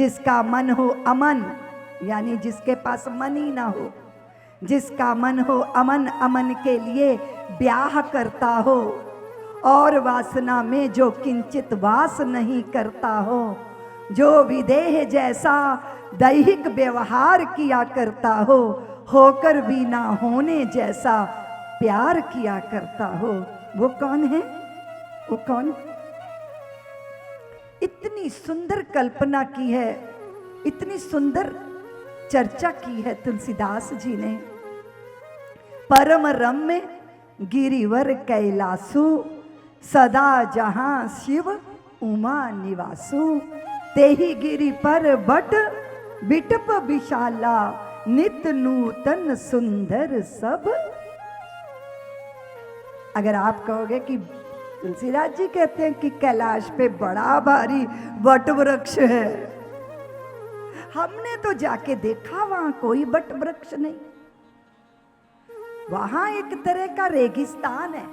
जिसका मन हो अमन, यानी जिसके पास मन ही ना हो, जिसका मन हो अमन, अमन के लिए ब्याह करता हो, और वासना में जो किंचित वास नहीं करता हो, जो विदेह जैसा दैहिक व्यवहार किया करता हो, होकर भी ना होने जैसा प्यार किया करता हो, वो कौन है? वो कौन? इतनी सुंदर कल्पना की है, इतनी सुंदर चर्चा की है तुलसीदास जी ने। परम रम्य गिरिवर कैलासु, सदा जहां शिव उमा निवासु, तेहि गिरि पर बट बिटप विशाला, नित नूतन सुंदर सब। अगर आप कहोगे कि तुलसीदास जी कहते हैं कि कैलाश पे बड़ा भारी वट वृक्ष है, हमने तो जाके देखा वहां कोई वट वृक्ष नहीं, वहां एक तरह का रेगिस्तान है,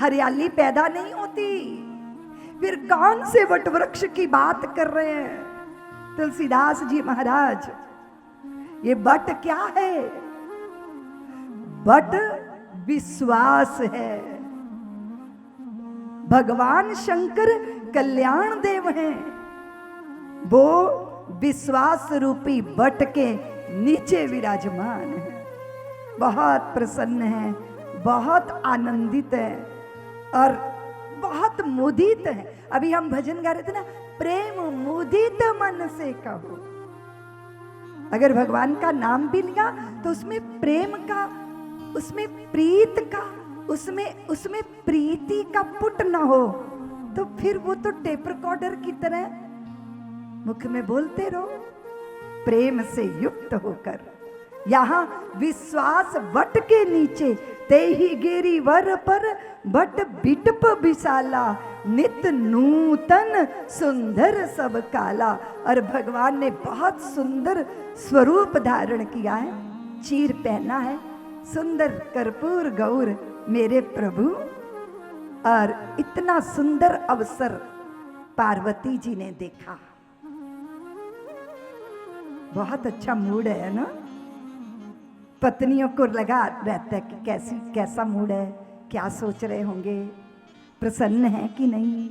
हरियाली पैदा नहीं होती, फिर कौन से वट वृक्ष की बात कर रहे हैं तुलसीदास जी महाराज? ये वट क्या है? वट विश्वास है। भगवान शंकर कल्याण देव हैं, वो विश्वास रूपी वट के नीचे विराजमान है, बहुत प्रसन्न है, बहुत आनंदित है और बहुत मुदित है। अभी हम भजन गा रहे थे ना, प्रेम मुदित मन से कहो। अगर भगवान का नाम भी लिया तो उसमें प्रेम का, उसमें प्रीत का, उसमें प्रीति का पुट ना हो तो फिर वो तो टेप रिकॉर्डर की तरह मुख में बोलते रहो, प्रेम से युक्त होकर। यहाँ विश्वास वट के नीचे, तेहि गिरि वर पर बट बिटप विशाला, नित नूतन सुंदर सब काला। और भगवान ने बहुत सुंदर स्वरूप धारण किया है, चीर पहना है, सुंदर कर्पूर गौर मेरे प्रभु। और इतना सुंदर अवसर पार्वती जी ने देखा, बहुत अच्छा मूड है ना, पत्नियों को लगा रहता है कि कैसा मूड है, क्या सोच रहे होंगे, प्रसन्न है कि नहीं।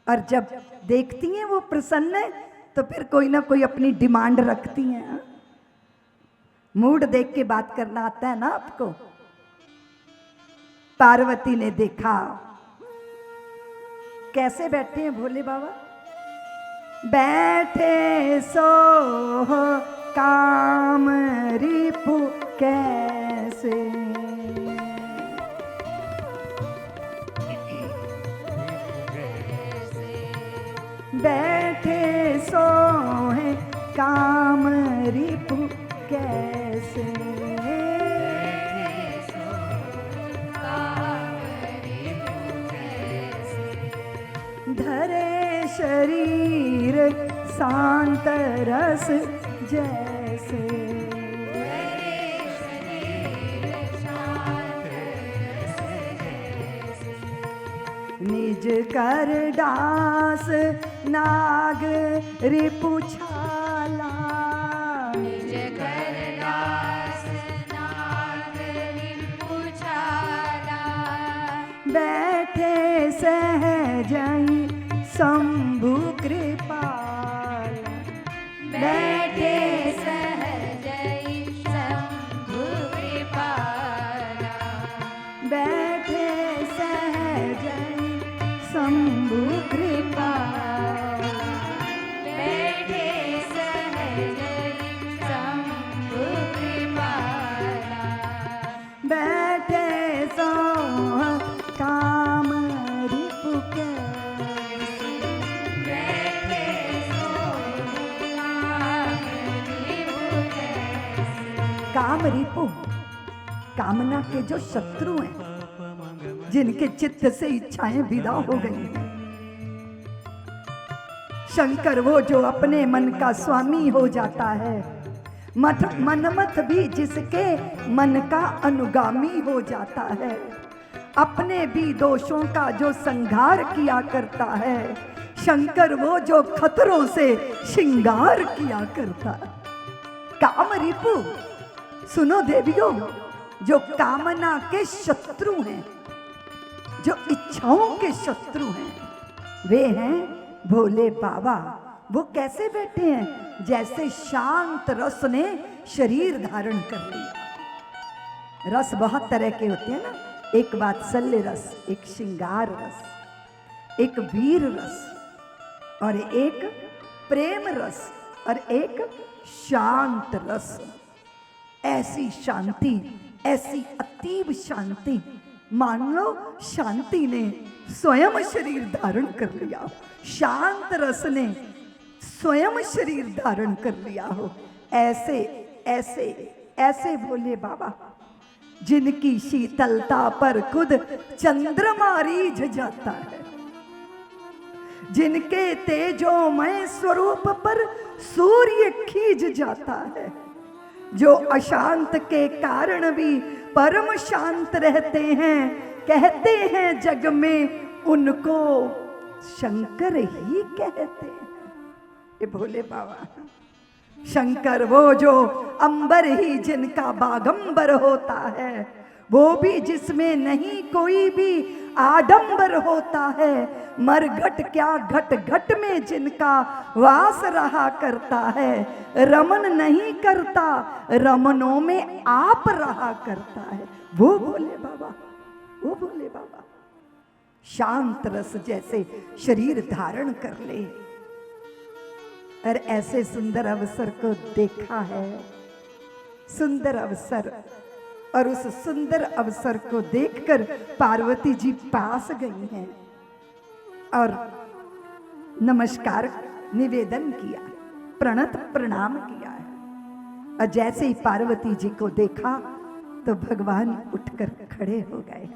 और जब देखती हैं वो प्रसन्न है तो फिर कोई ना कोई अपनी डिमांड रखती हैं। मूड देख के बात करना आता है ना आपको। पार्वती ने देखा कैसे बैठे हैं भोले बाबा, बैठे सो काम रिपु कैसे, बैठे सो है काम रिपु कैसे, धरे शरीर शांत रस जैसे, निज कर डास नाग रिपु छाला, निज कर डास नाग रिपु छाला, बैठे सहजई शंभु कृपाल, बैठे सहजई शंभु कृपाला, बैठे सहजई शंभु कृपाल, बैठे सहजई शंभु कृपाला, बैठे सो काम रिपु कैसे, बैठे सो काम रिपु कैसे, काम रिपु कामना के जो शत्रु हैं, जिनके चित्त से इच्छाएं विदा हो गई हैं, शंकर वो जो अपने मन का स्वामी हो जाता है, मनमथ भी जिसके मन का अनुगामी हो जाता है, अपने भी दोषों का जो संहार किया करता है, शंकर वो जो खतरों से श्रृंगार किया करता। काम रिपु, सुनो देवियों, जो कामना के शत्रु हैं, जो इच्छाओं के शत्रु हैं, वे हैं भोले बाबा। वो कैसे बैठे हैं? जैसे शांत रस ने शरीर धारण कर लिया। रस बहुत तरह के होते हैं ना, एक वात्सल्य रस, एक श्रृंगार रस, एक वीर रस, और एक प्रेम रस, और एक शांत रस। ऐसी शांति, ऐसी अतीब शांति, मान लो शांति ने स्वयं शरीर धारण कर लिया हो, शांत रस ने स्वयं शरीर धारण कर लिया हो। ऐसे ऐसे ऐसे भोले बाबा, जिनकी शीतलता पर खुद चंद्रमा रीझ जाता है, जिनके तेजोमय स्वरूप पर सूर्य खींच जाता है, जो अशांत के कारण भी परम शांत रहते हैं, कहते हैं जग में उनको शंकर ही कहते हैं। ये भोले बाबा शंकर, वो जो अंबर ही जिनका बागंबर होता है, वो भी जिसमें नहीं कोई भी आडंबर होता है। मरघट क्या घट घट में जिनका वास रहा करता है, रमन नहीं करता रमनों में आप रहा करता है। वो भोले बाबा, वो भोले बाबा शांत रस जैसे शरीर धारण कर ले। और ऐसे सुंदर अवसर को देखा है, सुंदर अवसर, और उस सुंदर अवसर को देखकर पार्वती जी पास गई हैं और नमस्कार निवेदन किया, प्रणत प्रणाम किया है। और जैसे ही पार्वती जी को देखा तो भगवान उठकर खड़े हो गए।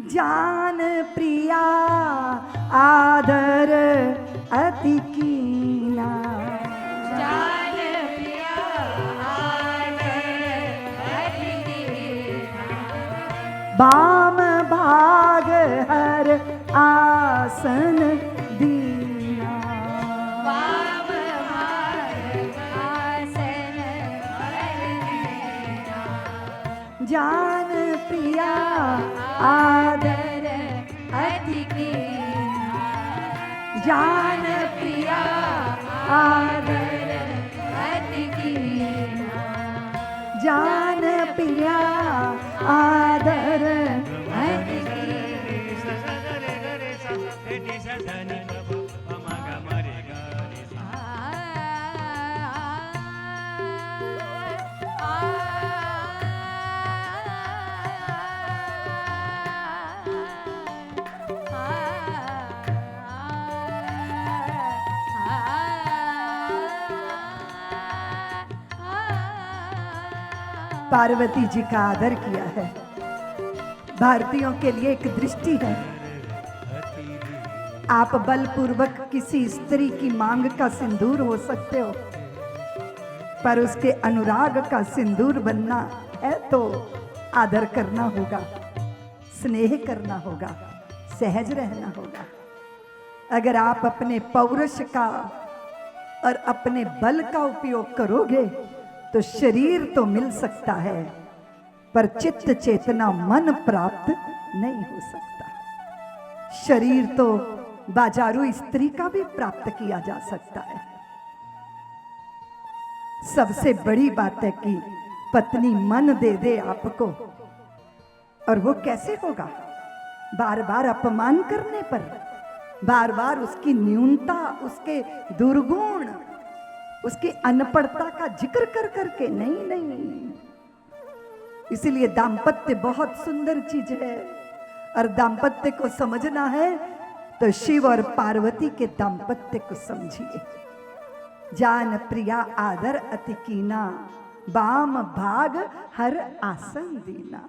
जान प्रिया आदर अति कीना, जान प्रिया आदर अति कीना, बाम भाग हर आसन दीना, वाम भाग आसन हर दीना, जान प्रिया आदर अति कीना, जान प्रिया आदर अति कीना, जान प्रिया आदर अति कीना। पार्वती जी का आदर किया है। भारतीयों के लिए एक दृष्टि है, आप बलपूर्वक किसी स्त्री की मांग का सिंदूर हो सकते हो, पर उसके अनुराग का सिंदूर बनना है तो आदर करना होगा, स्नेह करना होगा, सहज रहना होगा। अगर आप अपने पौरुष का और अपने बल का उपयोग करोगे तो शरीर तो मिल सकता है, पर चित्त चेतना मन प्राप्त नहीं हो सकता। शरीर तो बाजारू स्त्री का भी प्राप्त किया जा सकता है। सबसे बड़ी बात है कि पत्नी मन दे दे आपको, और वो कैसे होगा? बार बार अपमान करने पर, बार बार उसकी न्यूनता, उसके दुर्गुण, उसकी अनपढ़ता का जिक्र कर करके नहीं नहीं। इसीलिए दाम्पत्य बहुत सुंदर चीज है, और दाम्पत्य को समझना है तो शिव और पार्वती के दाम्पत्य को समझिए। जान प्रिया आदर अति कीना, बाम भाग हर आसन दीना।